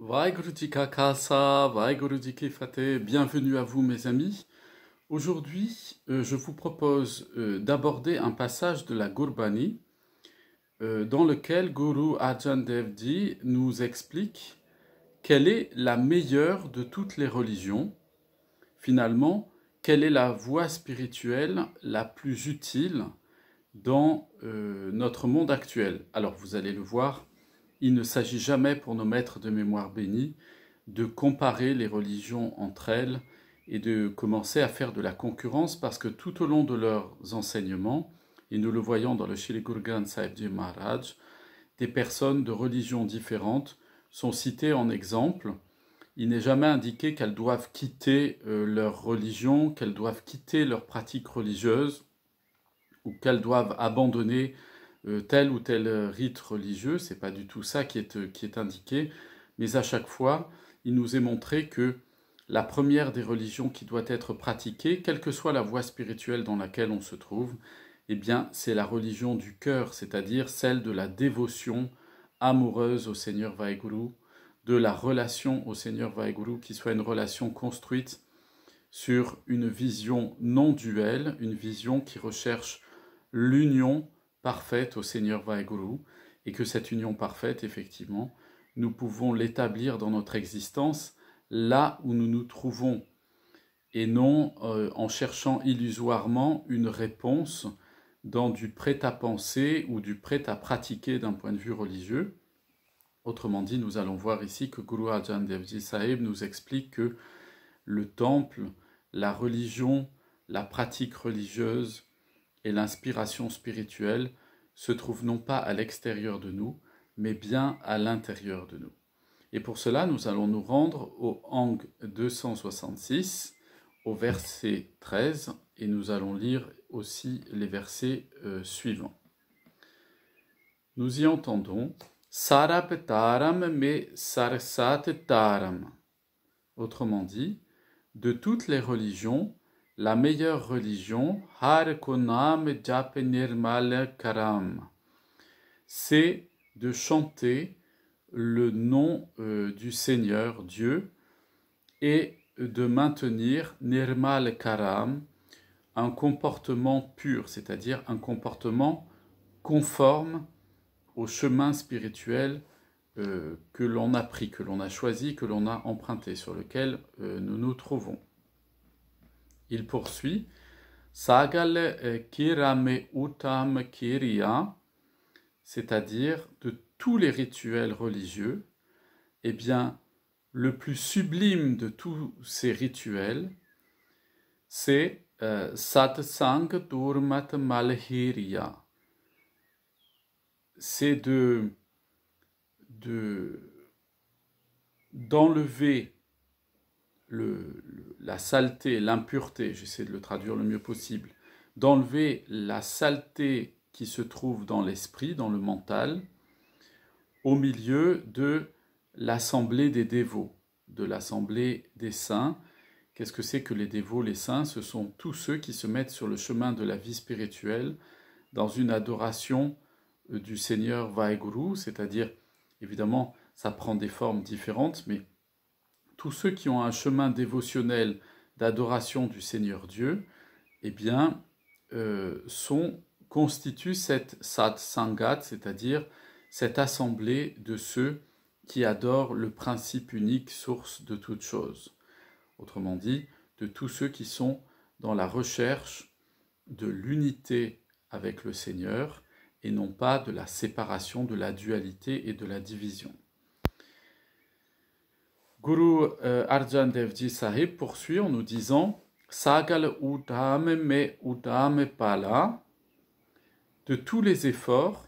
Vaheguru Ji Ka Khalsa, Vaheguru Ji Ki Fateh, bienvenue à vous mes amis. Aujourd'hui, je vous propose d'aborder un passage de la Gurbani dans lequel Guru Arjan Dev Ji nous explique quelle est la meilleure de toutes les religions. Finalement, quelle est la voie spirituelle la plus utile dans notre monde actuel. Alors vous allez le voir, il ne s'agit jamais pour nos maîtres de mémoire bénis de comparer les religions entre elles et de commencer à faire de la concurrence, parce que tout au long de leurs enseignements, et nous le voyons dans le Shri Guru Granth Sahib Ji Maharaj, des personnes de religions différentes sont citées en exemple. Il n'est jamais indiqué qu'elles doivent quitter leur religion, qu'elles doivent quitter leur pratique religieuse, ou qu'elles doivent abandonner tel ou tel rite religieux. C'est pas du tout ça qui est indiqué, mais à chaque fois, il nous est montré que la première des religions qui doit être pratiquée, quelle que soit la voie spirituelle dans laquelle on se trouve, eh bien, c'est la religion du cœur, c'est-à-dire celle de la dévotion amoureuse au Seigneur Vaheguru, de la relation au Seigneur Vaheguru, qui soit une relation construite sur une vision non duelle, une vision qui recherche l'union parfaite au Seigneur Vaheguru, et que cette union parfaite, effectivement, nous pouvons l'établir dans notre existence là où nous nous trouvons, et non en cherchant illusoirement une réponse dans du prêt-à-penser ou du prêt-à-pratiquer d'un point de vue religieux. Autrement dit, nous allons voir ici que Guru Arjan Dev Ji Sahib nous explique que le temple, la religion, la pratique religieuse et l'inspiration spirituelle se trouvent non pas à l'extérieur de nous, mais bien à l'intérieur de nous. Et pour cela, nous allons nous rendre au Ang 266, au verset 13, et nous allons lire aussi les versets suivants. Nous y entendons Sarab Taram me Sarsat Taram. Autrement dit, de toutes les religions, la meilleure religion, Har Konam Jap Nirmal Karam, c'est de chanter le nom du Seigneur Dieu et de maintenir Nirmal Karam, un comportement pur, c'est-à-dire un comportement conforme au chemin spirituel que l'on a pris, que l'on a choisi, que l'on a emprunté, sur lequel nous nous trouvons. Il poursuit Sagal Kirame Utam Kiriya, c'est-à-dire de tous les rituels religieux, eh bien, le plus sublime de tous ces rituels, c'est Satsang Durmat Malhiriya. C'est d'enlever la saleté, l'impureté, j'essaie de le traduire le mieux possible, d'enlever la saleté qui se trouve dans l'esprit, dans le mental, au milieu de l'assemblée des dévots, de l'assemblée des saints. Qu'est-ce que c'est que les dévots, les saints? Ce sont tous ceux qui se mettent sur le chemin de la vie spirituelle dans une adoration du Seigneur Vaheguru, c'est-à-dire, évidemment, ça prend des formes différentes, mais tous ceux qui ont un chemin dévotionnel d'adoration du Seigneur Dieu, eh bien, constituent cette satsangat, c'est-à-dire cette assemblée de ceux qui adorent le principe unique, source de toute chose. Autrement dit, de tous ceux qui sont dans la recherche de l'unité avec le Seigneur, et non pas de la séparation, de la dualité et de la division. Guru Arjan Dev Ji Sahib poursuit en nous disant Sagal Udame me Udame Pala, de tous les efforts,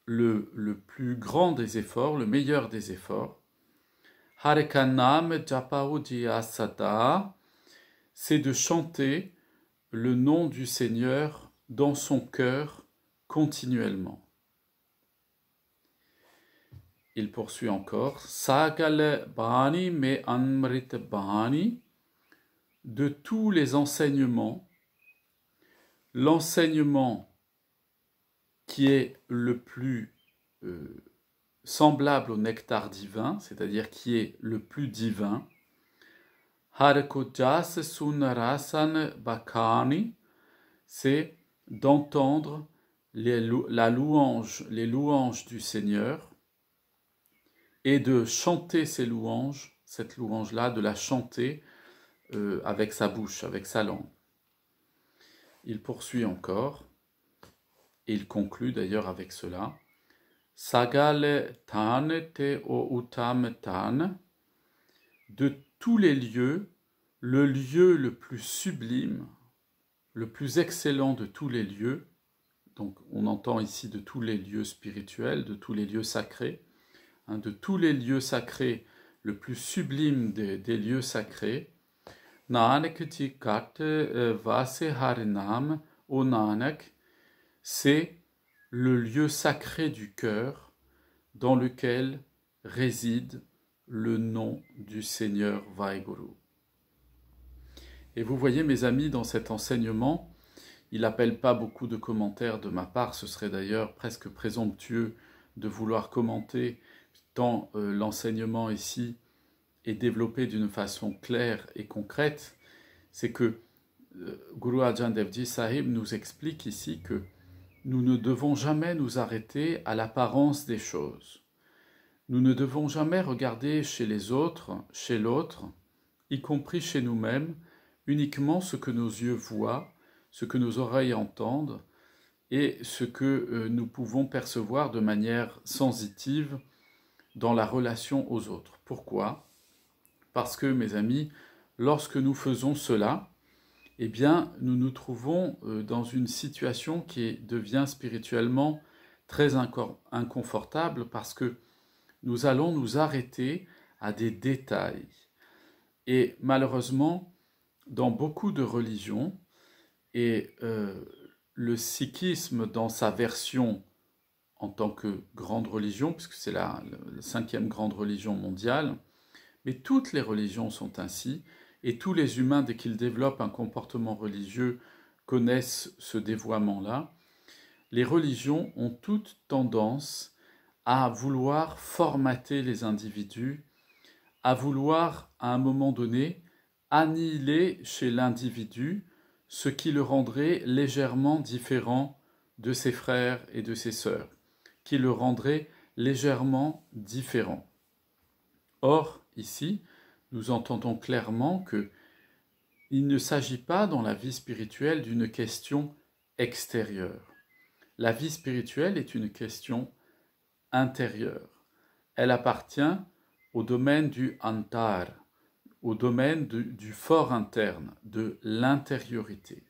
le plus grand des efforts, le meilleur des efforts, Harikanam Japauji Asata, c'est de chanter le nom du Seigneur dans son cœur continuellement. Il poursuit encore Sagal Bhani me Amrit Bhani, de tous les enseignements, l'enseignement qui est le plus semblable au nectar divin, c'est-à-dire qui est le plus divin. Harkojas sunarasan bakani, c'est d'entendre les louanges du Seigneur et de chanter ces louanges, cette louange-là, de la chanter avec sa bouche, avec sa langue. Il poursuit encore, et il conclut d'ailleurs avec cela. Sagale tan te o utam tan, de tous les lieux, le lieu le plus sublime, le plus excellent de tous les lieux, donc on entend ici de tous les lieux spirituels, de tous les lieux sacrés, de tous les lieux sacrés, le plus sublime des lieux sacrés, Nanak Tikat Vase Harinam, O Nanak, c'est le lieu sacré du cœur dans lequel réside le nom du Seigneur Vaheguru. Et vous voyez, mes amis, dans cet enseignement, il n'appelle pas beaucoup de commentaires de ma part, ce serait d'ailleurs presque présomptueux de vouloir commenter tant l'enseignement ici est développé d'une façon claire et concrète. C'est que Guru Arjan Dev Ji Sahib nous explique ici que nous ne devons jamais nous arrêter à l'apparence des choses. Nous ne devons jamais regarder chez les autres, chez l'autre, y compris chez nous-mêmes, uniquement ce que nos yeux voient, ce que nos oreilles entendent et ce que nous pouvons percevoir de manière sensitive dans la relation aux autres. Pourquoi ? Parce que, mes amis, lorsque nous faisons cela, eh bien, nous nous trouvons dans une situation qui devient spirituellement très inconfortable parce que nous allons nous arrêter à des détails. Et malheureusement, dans beaucoup de religions, et le sikhisme dans sa version en tant que grande religion, puisque c'est la 5e grande religion mondiale, mais toutes les religions sont ainsi, et tous les humains, dès qu'ils développent un comportement religieux, connaissent ce dévoiement-là. Les religions ont toute tendance à vouloir formater les individus, à vouloir, à un moment donné, annihiler chez l'individu ce qui le rendrait légèrement différent de ses frères et de ses sœurs, qui le rendrait légèrement différent. Or, ici, nous entendons clairement qu'il ne s'agit pas dans la vie spirituelle d'une question extérieure. La vie spirituelle est une question intérieure. Elle appartient au domaine du antar, au domaine du fort interne, de l'intériorité.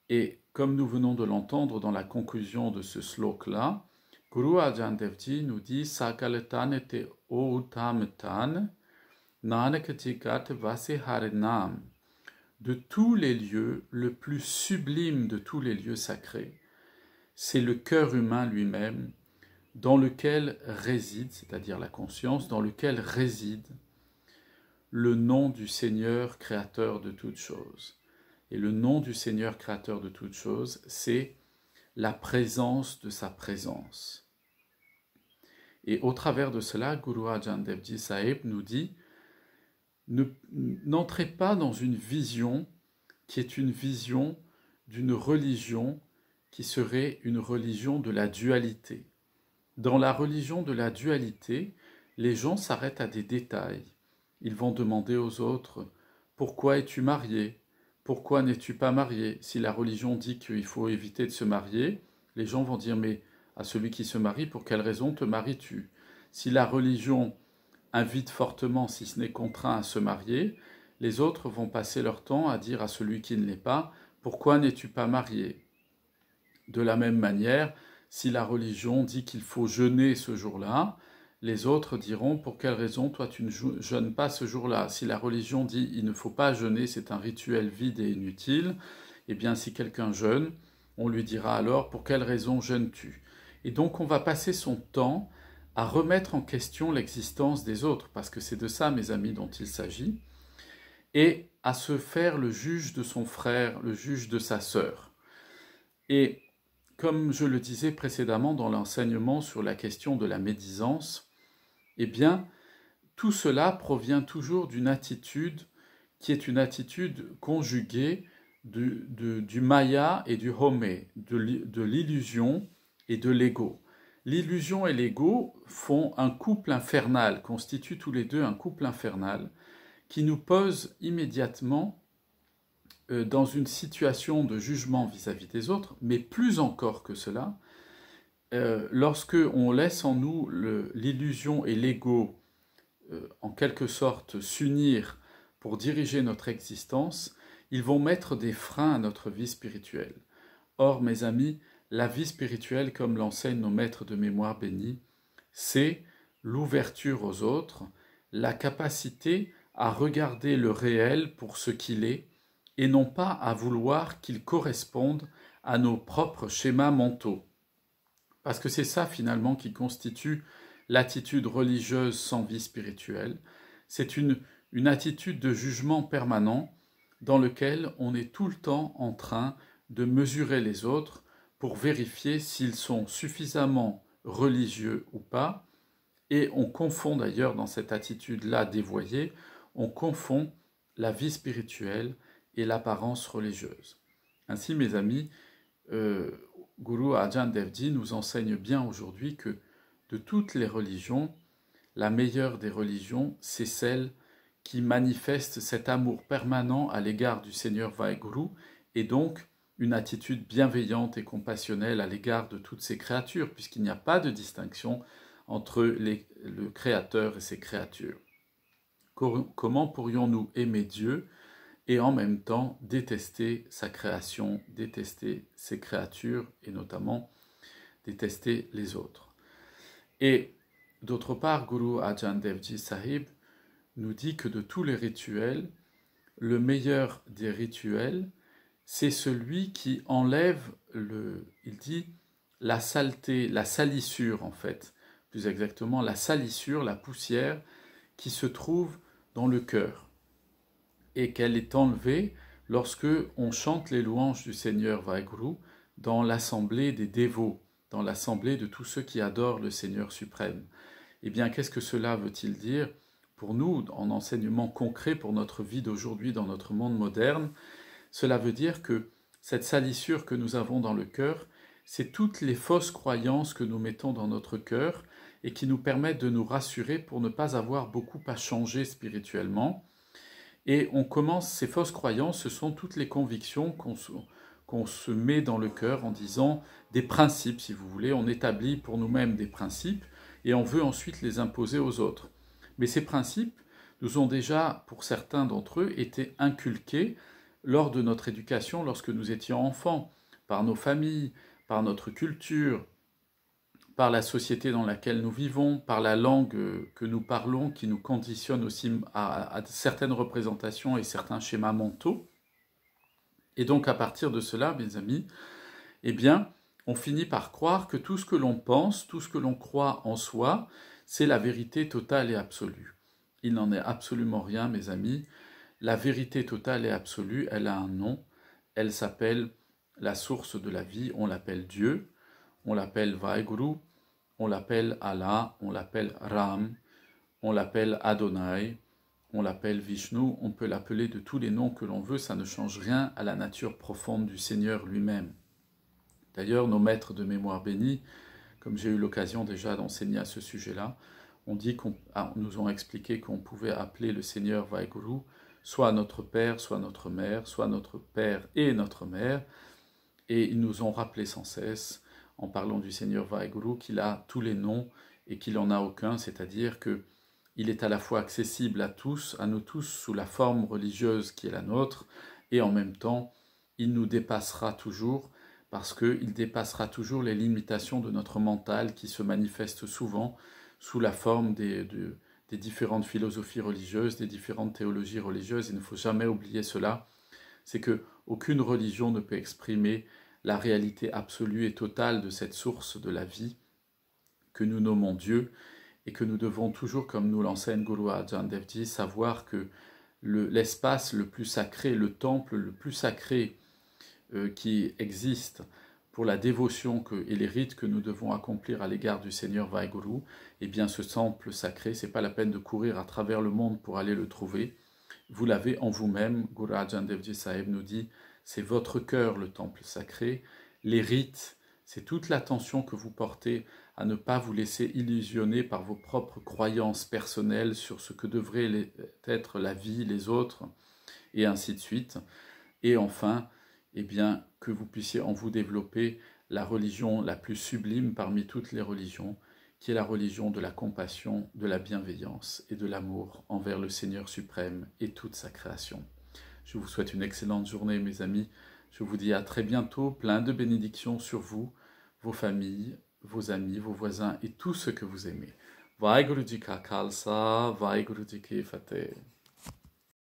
Et comme nous venons de l'entendre dans la conclusion de ce slok-là, Guru Arjan Dev Ji nous dit Sakaletan te o utam Nanak Tikat Vase Harinam, de tous les lieux, le plus sublime de tous les lieux sacrés, c'est le cœur humain lui-même, dans lequel réside, c'est-à-dire la conscience, dans lequel réside le nom du Seigneur créateur de toutes choses. Et le nom du Seigneur créateur de toutes choses, c'est la présence de sa présence. Et au travers de cela, Guru Arjan Dev Ji Sahib nous dit n'entrez pas dans une vision qui est une vision d'une religion qui serait une religion de la dualité. Dans la religion de la dualité, les gens s'arrêtent à des détails. Ils vont demander aux autres « Pourquoi es-tu marié ? Pourquoi n'es-tu pas marié ?» Si la religion dit qu'il faut éviter de se marier, les gens vont dire « Mais à celui qui se marie, pour quelle raison te maries-tu » Si la religion invite fortement, si ce n'est contraint, à se marier, les autres vont passer leur temps à dire à celui qui ne l'est pas « Pourquoi n'es-tu pas marié ?» De la même manière, si la religion dit qu'il faut jeûner ce jour-là, les autres diront « Pour quelle raison toi tu ne jeûnes pas ce jour-là » Si la religion dit « Il ne faut pas jeûner, c'est un rituel vide et inutile », eh bien si quelqu'un jeûne, on lui dira alors « Pour quelle raison jeûnes-tu » Et donc on va passer son temps à remettre en question l'existence des autres, parce que c'est de ça, mes amis, dont il s'agit, et à se faire le juge de son frère, le juge de sa sœur. Et comme je le disais précédemment dans l'enseignement sur la question de la médisance, eh bien, tout cela provient toujours d'une attitude qui est une attitude conjuguée du maya et du homé, de l'illusion et de l'ego. L'illusion et l'ego font un couple infernal, constituent tous les deux un couple infernal, qui nous pose immédiatement dans une situation de jugement vis-à-vis des autres, mais plus encore que cela, lorsque on laisse en nous l'illusion et l'ego en quelque sorte s'unir pour diriger notre existence, ils vont mettre des freins à notre vie spirituelle. Or, mes amis, la vie spirituelle, comme l'enseignent nos maîtres de mémoire bénis, c'est l'ouverture aux autres, la capacité à regarder le réel pour ce qu'il est, et non pas à vouloir qu'il corresponde à nos propres schémas mentaux. Parce que c'est ça finalement qui constitue l'attitude religieuse sans vie spirituelle. C'est une attitude de jugement permanent dans lequel on est tout le temps en train de mesurer les autres pour vérifier s'ils sont suffisamment religieux ou pas. Et on confond d'ailleurs dans cette attitude-là dévoyée, on confond la vie spirituelle et l'apparence religieuse. Ainsi, mes amis, Guru Arjan Devji nous enseigne bien aujourd'hui que de toutes les religions, la meilleure des religions, c'est celle qui manifeste cet amour permanent à l'égard du Seigneur Vaheguru et donc une attitude bienveillante et compassionnelle à l'égard de toutes ses créatures, puisqu'il n'y a pas de distinction entre le Créateur et ses créatures. Comment pourrions-nous aimer Dieu et en même temps détester sa création, détester ses créatures et notamment détester les autres? Et d'autre part, Guru Arjan Devji Sahib nous dit que de tous les rituels, le meilleur des rituels, c'est celui qui enlève il dit, la saleté, la salissure en fait, plus exactement la salissure, la poussière qui se trouve dans le cœur et qu'elle est enlevée lorsque on chante les louanges du Seigneur Vaheguru dans l'assemblée des dévots, dans l'assemblée de tous ceux qui adorent le Seigneur suprême. Eh bien, qu'est-ce que cela veut-il dire pour nous, en enseignement concret pour notre vie d'aujourd'hui dans notre monde moderne? Cela veut dire que cette salissure que nous avons dans le cœur, c'est toutes les fausses croyances que nous mettons dans notre cœur et qui nous permettent de nous rassurer pour ne pas avoir beaucoup à changer spirituellement. Et on commence, ces fausses croyances, ce sont toutes les convictions qu'on se met dans le cœur en disant des principes, si vous voulez. On établit pour nous-mêmes des principes et on veut ensuite les imposer aux autres. Mais ces principes nous ont déjà, pour certains d'entre eux, été inculqués lors de notre éducation, lorsque nous étions enfants, par nos familles, par notre culture, par la société dans laquelle nous vivons, par la langue que nous parlons, qui nous conditionne aussi à certaines représentations et certains schémas mentaux. Et donc à partir de cela, mes amis, eh bien, on finit par croire que tout ce que l'on pense, tout ce que l'on croit en soi, c'est la vérité totale et absolue. Il n'en est absolument rien, mes amis. La vérité totale et absolue, elle a un nom. Elle s'appelle la source de la vie. On l'appelle Dieu, on l'appelle Vaheguru, on l'appelle Allah, on l'appelle Ram, on l'appelle Adonai, on l'appelle Vishnu. On peut l'appeler de tous les noms que l'on veut, ça ne change rien à la nature profonde du Seigneur lui-même. D'ailleurs, nos maîtres de mémoire bénis, comme j'ai eu l'occasion déjà d'enseigner à ce sujet-là, nous ont expliqué qu'on pouvait appeler le Seigneur Vaheguru soit notre Père, soit notre Mère, soit notre Père et notre Mère, et ils nous ont rappelé sans cesse, en parlant du Seigneur Vaheguru, qu'il a tous les noms et qu'il n'en a aucun, c'est-à-dire qu'il est à la fois accessible à nous tous, sous la forme religieuse qui est la nôtre, et en même temps, il nous dépassera toujours, parce qu'il dépassera toujours les limitations de notre mental qui se manifestent souvent sous la forme des différentes philosophies religieuses, des différentes théologies religieuses. Il ne faut jamais oublier cela, c'est qu'aucune religion ne peut exprimer la réalité absolue et totale de cette source de la vie que nous nommons Dieu et que nous devons toujours, comme nous l'enseigne Guru Arjan Devji, savoir que l'espace le plus sacré, le temple le plus sacré qui existe pour la dévotion et les rites que nous devons accomplir à l'égard du Seigneur Vaheguru, eh bien ce temple sacré, c'est pas la peine de courir à travers le monde pour aller le trouver. Vous l'avez en vous-même. Guru Arjan Dev Ji Sahib nous dit, c'est votre cœur le temple sacré. Les rites, c'est toute l'attention que vous portez à ne pas vous laisser illusionner par vos propres croyances personnelles sur ce que devrait être la vie, les autres, et ainsi de suite. Et enfin, eh bien, que vous puissiez en vous développer la religion la plus sublime parmi toutes les religions, qui est la religion de la compassion, de la bienveillance et de l'amour envers le Seigneur suprême et toute sa création. Je vous souhaite une excellente journée, mes amis. Je vous dis à très bientôt, plein de bénédictions sur vous, vos familles, vos amis, vos voisins et tous ceux que vous aimez. Vaheguru Ji Ka Khalsa, Vaheguru Ji Ki Fateh.